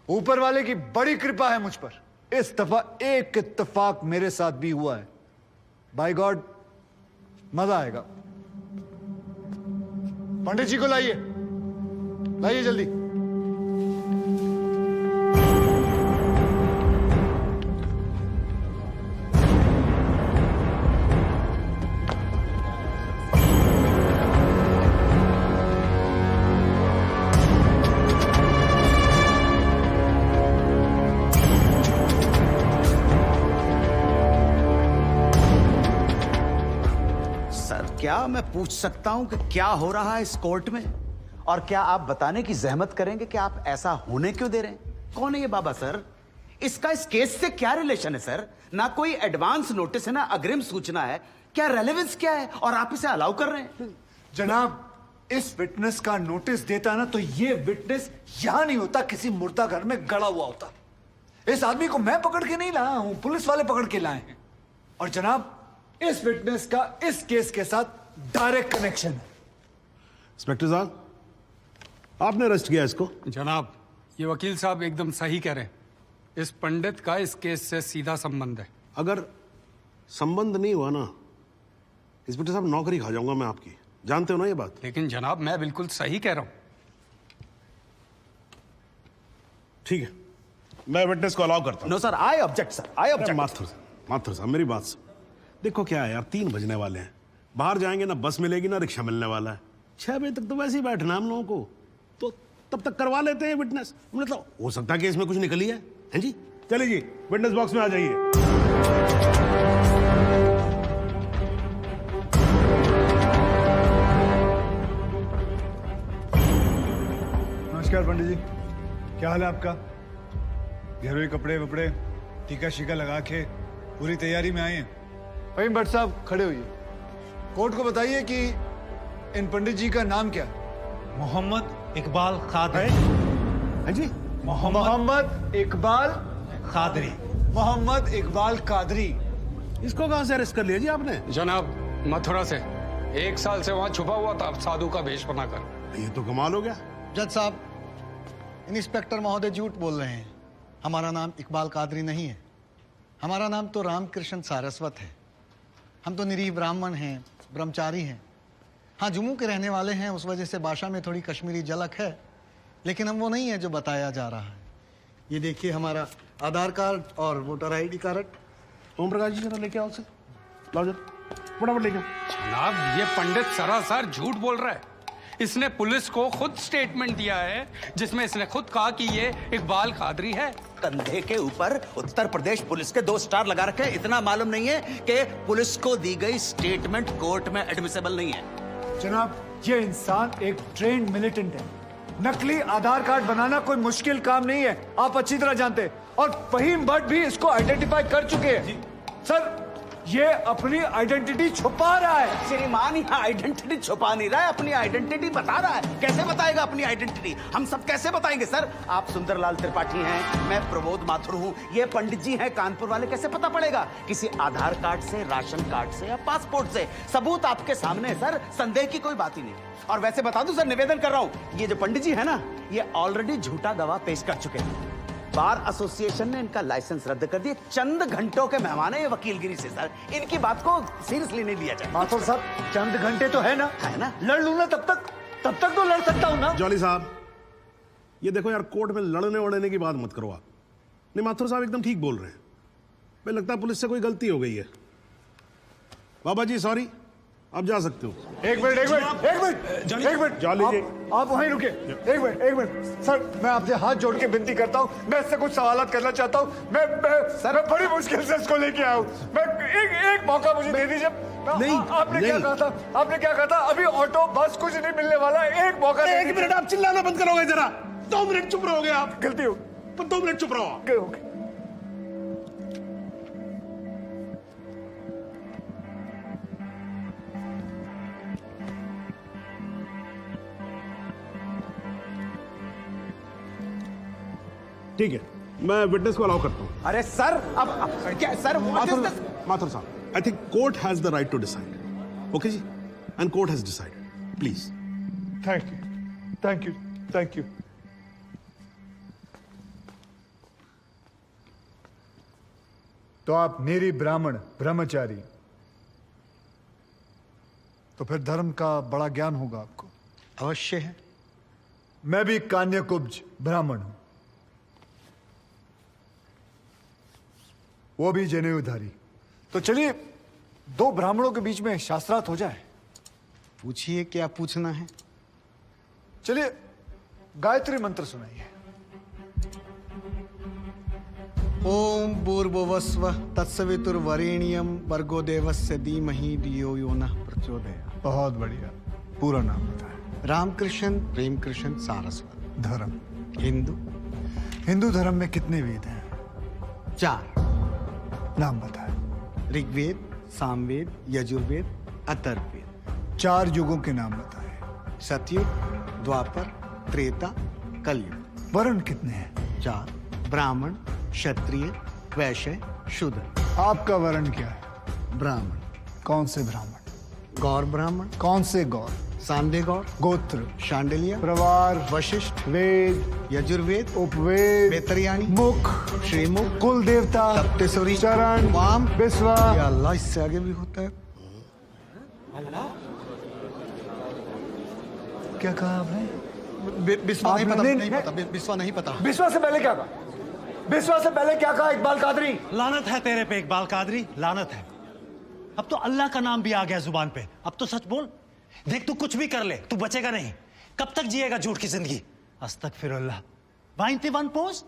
ऊपर वाले की बड़ी कृपा है मुझ पर। इस दफा एक इत्तेफाक मेरे साथ भी हुआ है। बाय गॉड, मजा आएगा। पंडित जी को लाइए, लाइए जल्दी। क्या मैं पूछ सकता हूं कि क्या हो रहा है इस कोर्ट में? और क्या आप बताने की जहमत करेंगे कि आप ऐसा होने क्यों दे रहे हैं? कौन है ये बाबा सर? इसका इस केस से क्या रिलेशन है सर? ना कोई एडवांस नोटिस है, ना अग्रिम सूचना है। क्या रेलेवेंस क्या है और आप इसे अलाउ कर रहे हैं? जनाब, इस विटनेस का नोटिस देता ना तो ये विटनेस यहां नहीं होता, किसी मुर्दा घर में गड़ा हुआ होता। इस आदमी को मैं पकड़ के नहीं लाया हूं, पुलिस वाले पकड़ के लाए हैं। और जनाब, इस विटनेस का इस केस के साथ डायरेक्ट कनेक्शन है। इंस्पेक्टर साहब, आपने अरेस्ट किया इसको? जनाब, ये वकील साहब एकदम सही कह रहे हैं। इस पंडित का इस केस से सीधा संबंध है। अगर संबंध नहीं हुआ ना, इंस्पेक्टर साहब, नौकरी खा जाऊंगा मैं आपकी। जानते हो ना ये बात? लेकिन जनाब, मैं बिल्कुल सही कह रहा हूं। ठीक है, मैं विटनेस को अलाउ करता हूं। No sir, I object sir, I object. Mathur साहब, मेरी बात सुन। देखो क्या है यार, 3 बजने वाले हैं। बाहर जाएंगे ना बस मिलेगी ना रिक्शा मिलने वाला है। 6 बजे तक तो वैसे ही बैठना हम लोगों को, तो तब तक करवा लेते हैं विटनेस। मतलब हो सकता है कि इसमें कुछ निकली है जी? चलिए जी, विटनेस बॉक्स में आ जाइए। नमस्कार पंडित जी, क्या हाल है आपका? घेरुए कपड़े वपड़े, टीका शीका लगा के पूरी तैयारी में आए हैं। भाई भट्ट साहब, खड़े होइए। कोर्ट को बताइए कि इन पंडित जी का नाम क्या है? मोहम्मद इकबाल कादरी। हाँ जी, मोहम्मद इकबाल कादरी। मोहम्मद इकबाल कादरी। इसको कहां से अरेस्ट कर लिया जी आपने? जनाब, मथुरा से 1 साल से वहां छुपा हुआ था साधु का भेष बनाकर। ये तो कमाल हो गया। जज साहब, इंस्पेक्टर महोदय झूठ बोल रहे हैं। हमारा नाम इकबाल कादरी नहीं है। हमारा नाम तो रामकृष्ण सारस्वत है। हम तो निरीह ब्राह्मण हैं, ब्रह्मचारी हैं। हाँ, जम्मू के रहने वाले हैं, उस वजह से भाषा में थोड़ी कश्मीरी झलक है, लेकिन हम वो नहीं है जो बताया जा रहा है। ये देखिए हमारा आधार कार्ड और voter ID card. Om Prakash ji, जरा लेके आओ उसे। लाओ जरा, फटाफट लेके आओ। जनाब, ये पंडित सरासर झूठ बोल रहा है। इसने पुलिस को खुद स्टेटमेंट दिया है, जिसमें इसने खुद कहा कि ये इकबाल कादरी है। कंधे के ऊपर उत्तर प्रदेश पुलिस के 2 स्टार लगा रखे। इतना मालूम नहीं है कि पुलिस को दी गई स्टेटमेंट कोर्ट में एडमिसिबल नहीं है। जनाब, ये इंसान एक ट्रेन्ड मिलिटेंट है। नकली आधार कार्ड बनाना कोई मुश्किल काम नहीं है, आप अच्छी तरह जानते हैं। और फहीम भट्ट भी इसको आइडेंटिफाई कर चुके हैं। सर, ये अपनी आइडेंटिटी छुपा रहा है। श्रीमान, यहाँ आइडेंटिटी छुपा नहीं रहा है, अपनी आइडेंटिटी बता रहा है। कैसे बताएगा अपनी आइडेंटिटी? हम सब कैसे बताएंगे सर? आप सुंदरलाल त्रिपाठी हैं, मैं प्रमोद माथुर हूँ, ये पंडित जी हैं कानपुर वाले। कैसे पता पड़ेगा? किसी आधार कार्ड से, राशन कार्ड से या पासपोर्ट से। सबूत आपके सामने है सर, संदेह की कोई बात ही नहीं। और वैसे बता दूं सर, निवेदन कर रहा हूं, ये जो पंडित जी है ना, ये ऑलरेडी झूठा गवाह पेश कर चुके हैं। बार एसोसिएशन ने इनका लाइसेंस रद्द कर दिया। चंद घंटों के मेहमान है ये वकीलगिरी से सर। इनकी बात को सीरियसली नहीं लिया जाए। माथुर साहब, चंद घंटे तो है ना, लड़ लूं ना तब तक तो लड़ सकता हूं ना। जॉली साहब, ये देखो यार, कोर्ट में लड़ने वड़ने की बात मत करो आप। नहीं, माथुर साहब एकदम ठीक बोल रहे हैं। मुझे लगता है पुलिस से कोई गलती हो गई है। बाबा जी सॉरी, आप जा सकते हो। एक मिनट जॉली जी, आप वहीं रुके। एक मिनट सर, मैं आपसे हाथ जोड़ के विनती करता हूँ, मैं इससे कुछ सवालात करना चाहता हूँ। मैं बड़ी मुश्किल से इसको लेके आया हूँ। मैं एक मौका मुझे दे दीजिए। आपने क्या कहा था? अभी ऑटो बस कुछ नहीं मिलने वाला। एक मौका। 1 मिनट, आप चिल्लाना बंद करोगे जरा? 2 मिनट चुप रहोगे आप? गलती हो, 2 मिनट चुप रहो। ठीक है, मैं विटनेस को अलाउ करता हूं। अरे सर, अब क्या सर? माथुर साहब, I think court has the right to decide. Okay जी, and court has decided. Please. Thank you. तो आप निरी ब्राह्मण ब्रह्मचारी, तो फिर धर्म का बड़ा ज्ञान होगा आपको। अवश्य है। मैं भी कान्यकुब्ज ब्राह्मण हूं, वो भी जनेऊधारी। तो चलिए दो ब्राह्मणों के बीच में शास्त्रार्थ हो जाए। पूछिए, क्या पूछना है? चलिए गायत्री मंत्र सुनाइए। ओम भूर्भुवस्व तत्सवितुर्वरेण्यम भर्गो देवस्य धीमहि धियो यो नः प्रचोदयात्। बहुत बढ़िया, पूरा नाम बताएं। रामकृष्ण प्रेमकृष्ण सारस्वत। धर्म? हिंदू। हिंदू धर्म में कितने वेद हैं? 4। नाम बताएं। ऋग्वेद, सामवेद, यजुर्वेद, अथर्ववेद। 4 युगों के नाम बताएं। सतयुग, द्वापर, त्रेता, कलयुग। वर्ण कितने हैं? 4। ब्राह्मण, क्षत्रिय, वैश्य, शूद्र। आपका वर्ण क्या है? ब्राह्मण। कौन से ब्राह्मण? गौर ब्राह्मण। कौन से गौर? सांदे गौर। गोत्र? शांडिल्य। प्रवार? वशिष्ठ। वेद? यजुर्वेद। उपवेद? बेतरियाणी। मुख? श्रीमुख। कुल देवता? सप्तसुरी। चरण? वाम। बिस्वा? या अल्लाह, इससे आगे भी होता है। क्या कहा आपने? बिस्वा नहीं पता, आपने- नहीं पता, बिस्वा नहीं पता। बिस्वा से पहले क्या कहा? बिस्वा से पहले क्या कहा इकबाल कादरी? लानत है तेरे पे इकबाल कादरी, लानत है। अब तो अल्लाह का नाम भी आ गया जुबान पे। अब तो सच बोल। देख तू कुछ भी कर ले, तू बचेगा नहीं। कब तक जिएगा झूठ की जिंदगी? अस्तगफिरुल्लाह। 91 पोज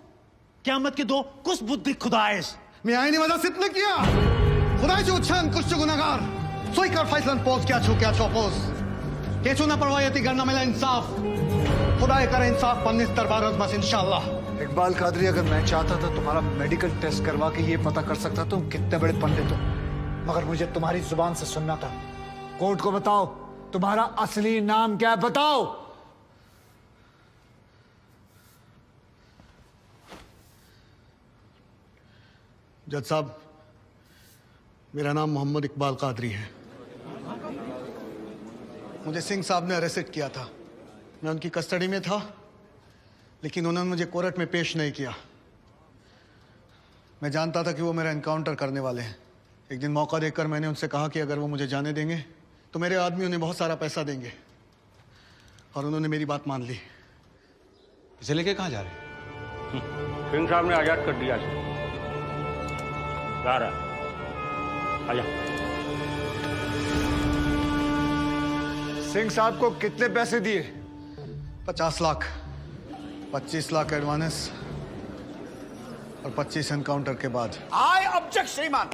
क़यामत के 2 कुछ बुद्धि खुदाइश। मी आईने माझा सिद्ध किया खुदाचे उच्चारण कुछ गुनाहगार सोई कर फैसलन पोज क्या छो पोज केचू ना परवायती करना मिला इंसाफ खुदा करे इंसाफ पन्नीस दरबार बस इंशाल्लाह। इकबाल कादरी, अगर मैं चाहता था तुम्हारा मेडिकल टेस्ट करवा के ये पता कर सकता तुम कितने बड़े पंडित हो, मगर मुझे तुम्हारी जुबान से सुनना था। कोर्ट को बताओ तुम्हारा असली नाम क्या है, बताओ। जज साहब, मेरा नाम मोहम्मद इकबाल कादरी है। मुझे सिंह साहब ने अरेस्ट किया था। मैं उनकी कस्टडी में था, लेकिन उन्होंने मुझे कोर्ट में पेश नहीं किया। मैं जानता था कि वो मेरा एनकाउंटर करने वाले हैं। एक दिन मौका देखकर मैंने उनसे कहा कि अगर वो मुझे जाने देंगे तो मेरे आदमी उन्हें बहुत सारा पैसा देंगे, और उन्होंने मेरी बात मान ली। इसे लेके कहाँ जा रहे? सिंह साहब ने आजाद कर दिया इसे। जा रहा आजा। सिंह साहब को कितने पैसे दिए? 50 लाख, 25 लाख एडवांस और 25 एनकाउंटर के बाद। आई ऑब्जेक्ट श्रीमान।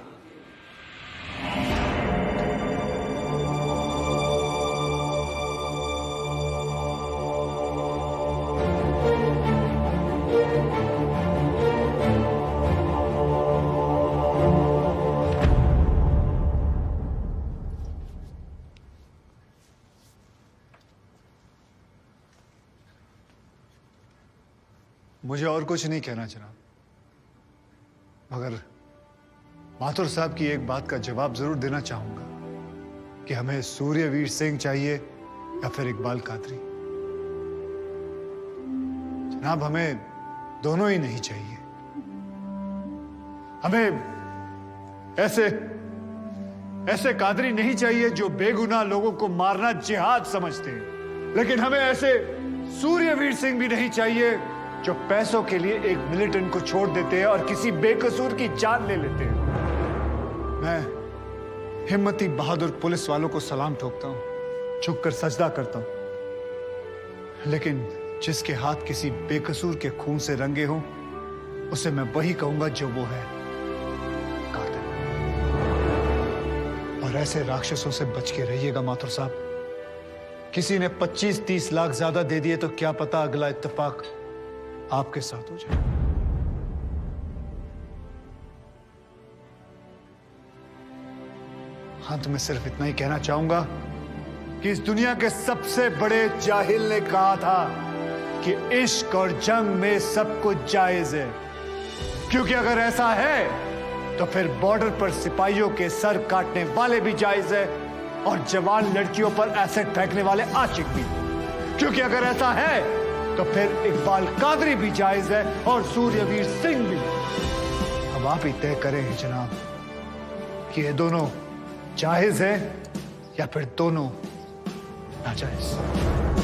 मुझे और कुछ नहीं कहना जनाब, मगर माथुर साहब की एक बात का जवाब जरूर देना चाहूंगा कि हमें सूर्यवीर सिंह चाहिए या फिर इकबाल कादरी। जनाब, हमें दोनों ही नहीं चाहिए। हमें ऐसे कादरी नहीं चाहिए जो बेगुनाह लोगों को मारना जिहाद समझते हैं, लेकिन हमें ऐसे सूर्यवीर सिंह भी नहीं चाहिए जो पैसों के लिए एक मिलिटेंट को छोड़ देते हैं और किसी बेकसूर की जान ले लेते हैं। मैं हिम्मती बहादुर पुलिस वालों को सलाम ठोकता हूं, झुककर सजदा करता हूं, लेकिन जिसके हाथ किसी बेकसूर के खून से रंगे हों, उसे मैं वही कहूंगा जो वो है, कातिल। और ऐसे राक्षसों से बच के रहिएगा माथुर साहब। किसी ने 25-30 लाख ज्यादा दे दिए तो क्या पता अगला इत्तेफाक आपके साथ हो जाए। अंत में सिर्फ इतना ही कहना चाहूंगा कि इस दुनिया के सबसे बड़े जाहिल ने कहा था कि इश्क और जंग में सब कुछ जायज है, क्योंकि अगर ऐसा है तो फिर बॉर्डर पर सिपाहियों के सर काटने वाले भी जायज है और जवान लड़कियों पर एसिड फेंकने वाले आशिक भी, क्योंकि अगर ऐसा है तो फिर इकबाल कादरी भी जायज है और सूर्यवीर सिंह भी। अब अब आप ही तय करें जनाब कि ये दोनों जायज है या फिर दोनों नाजायज।